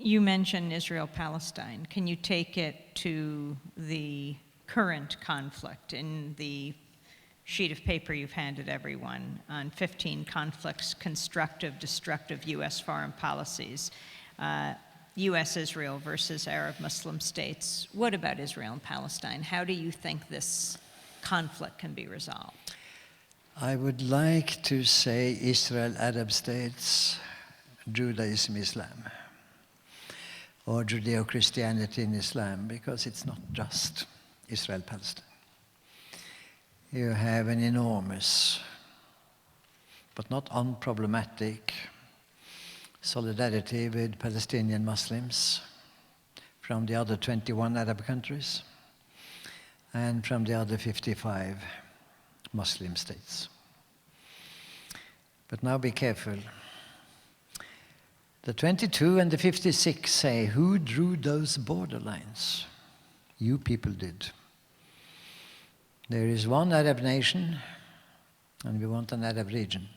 You mentioned Israel-Palestine. Can you take it to the current conflict in the sheet of paper you've handed everyone on 15 conflicts, constructive, destructive U.S. foreign policies, U.S.-Israel versus Arab-Muslim states? What about Israel and Palestine? How do you think this conflict can be resolved? I would like to say Israel, Arab states, Judaism, Islam, or Judeo-Christianity in Islam, because it's not just Israel-Palestine. You have an enormous, but not unproblematic, solidarity with Palestinian Muslims from the other 21 Arab countries and from the other 55 Muslim states. But now be careful. The 22 and the 56 say, who drew those borderlines? You people did. There is one Arab nation, and we want an Arab region.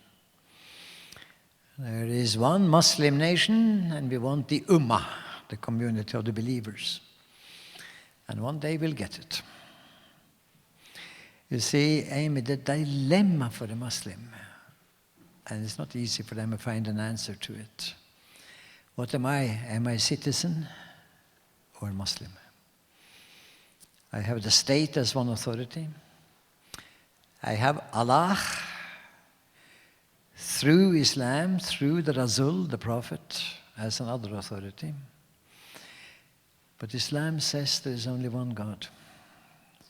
There is one Muslim nation, and we want the Ummah, the community of the believers. And one day we'll get it. You see, Amy, the dilemma for the Muslim, and it's not easy for them to find an answer to it. What am I? Am I citizen or Muslim? I have the state as one authority. I have Allah through Islam, through the Rasul, the Prophet, as another authority. But Islam says there is only one God.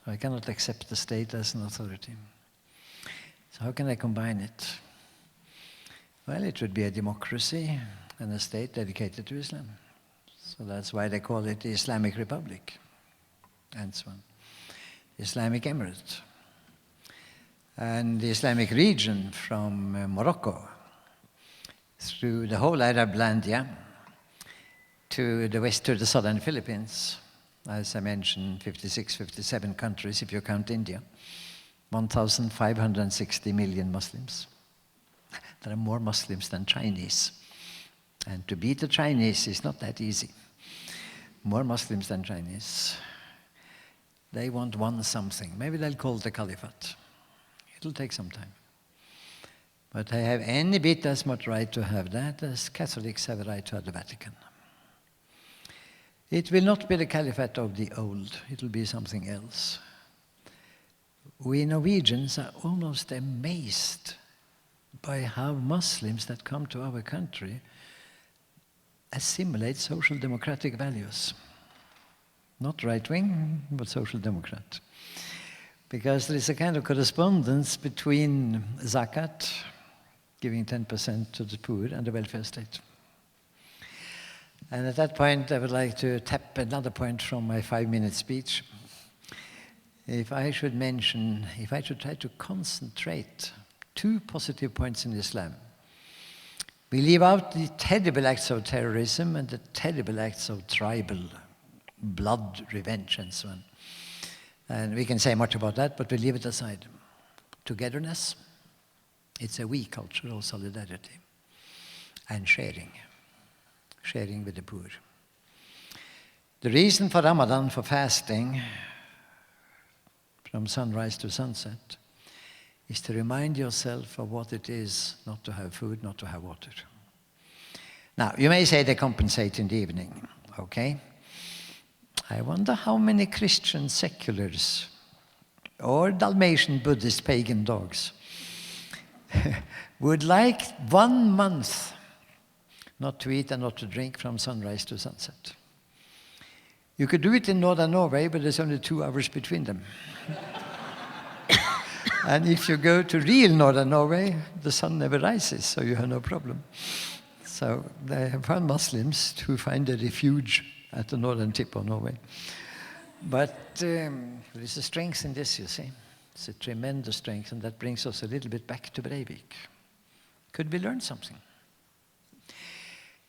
So I cannot accept the state as an authority. So how can I combine it? Well, it would be a democracy and a state dedicated to Islam. So that's why they call it the Islamic Republic, and so on. Islamic Emirate. And the Islamic region from Morocco through the whole Arab land, to the west, to the southern Philippines. As I mentioned, 56, 57 countries, if you count India. 1,560 million Muslims. There are more Muslims than Chinese. And to beat the Chinese is not that easy. More Muslims than Chinese. They want one something. Maybe they'll call it the caliphate. It'll take some time. But they have any bit as much right to have that as Catholics have a right to have the Vatican. It will not be the caliphate of the old. It will be something else. We Norwegians are almost amazed by how Muslims that come to our country assimilate social democratic values. Not right-wing, but social democrat. Because there is a kind of correspondence between zakat, giving 10% to the poor, and the welfare state. And at that point, I would like to tap another point from my 5-minute speech. If I should try to concentrate 2 positive points in Islam, we leave out the terrible acts of terrorism and the terrible acts of tribal blood revenge and so on. And we can say much about that, but we leave it aside. Togetherness, it's a we culture of solidarity and sharing with the poor. The reason for Ramadan, for fasting, from sunrise to sunset, is to remind yourself of what it is not to have food, not to have water. Now, you may say they compensate in the evening, okay? I wonder how many Christian seculars or Dalmatian Buddhist pagan dogs would like 1 month not to eat and not to drink from sunrise to sunset. You could do it in northern Norway, but there's only 2 hours between them. And if you go to real northern Norway, the sun never rises, so you have no problem. So they have found Muslims who find a refuge at the northern tip of Norway. But there is a strength in this, you see. It's a tremendous strength, and that brings us a little bit back to Breivik. Could we learn something?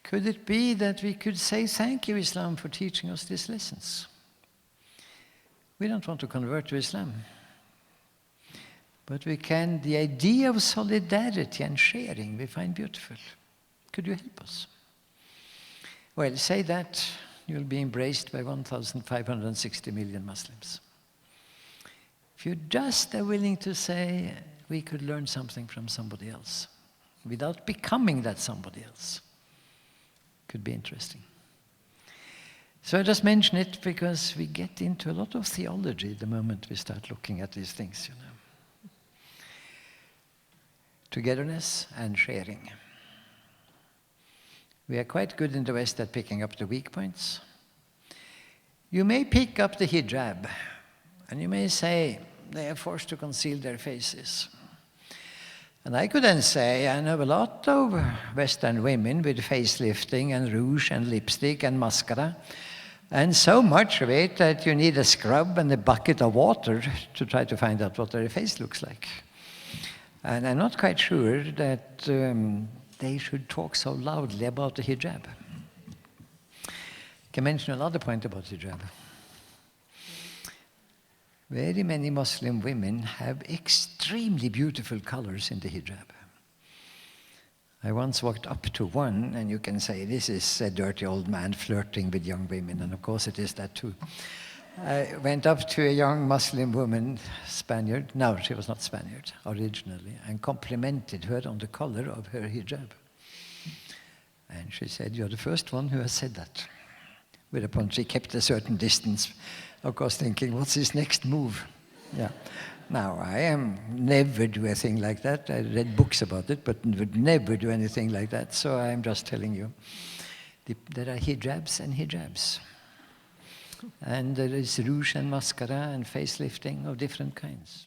Could it be that we could say, thank you, Islam, for teaching us these lessons? We don't want to convert to Islam. But we can, the idea of solidarity and sharing, we find beautiful. Could you help us? Well, say that, you'll be embraced by 1,560 million Muslims. If you just are willing to say, we could learn something from somebody else, without becoming that somebody else, could be interesting. So I just mention it because we get into a lot of theology the moment we start looking at these things, you know. Togetherness and sharing. We are quite good in the West at picking up the weak points. You may pick up the hijab, and you may say they are forced to conceal their faces. And I could then say, I know a lot of Western women with facelifting and rouge and lipstick and mascara, and so much of it that you need a scrub and a bucket of water to try to find out what their face looks like. And I'm not quite sure that they should talk so loudly about the hijab. I can mention another point about hijab. Very many Muslim women have extremely beautiful colors in the hijab. I once walked up to one, and you can say, this is a dirty old man flirting with young women, and of course it is that too. I went up to a young Muslim woman, Spaniard, no, she was not Spaniard originally, and complimented her on the color of her hijab. And she said, you're the first one who has said that. Whereupon she kept a certain distance, of course thinking, what's his next move? Yeah. Now, I am never do a thing like that. I read books about it, but would never do anything like that. So I'm just telling you, there are hijabs and hijabs. And there is rouge and mascara and facelifting of different kinds.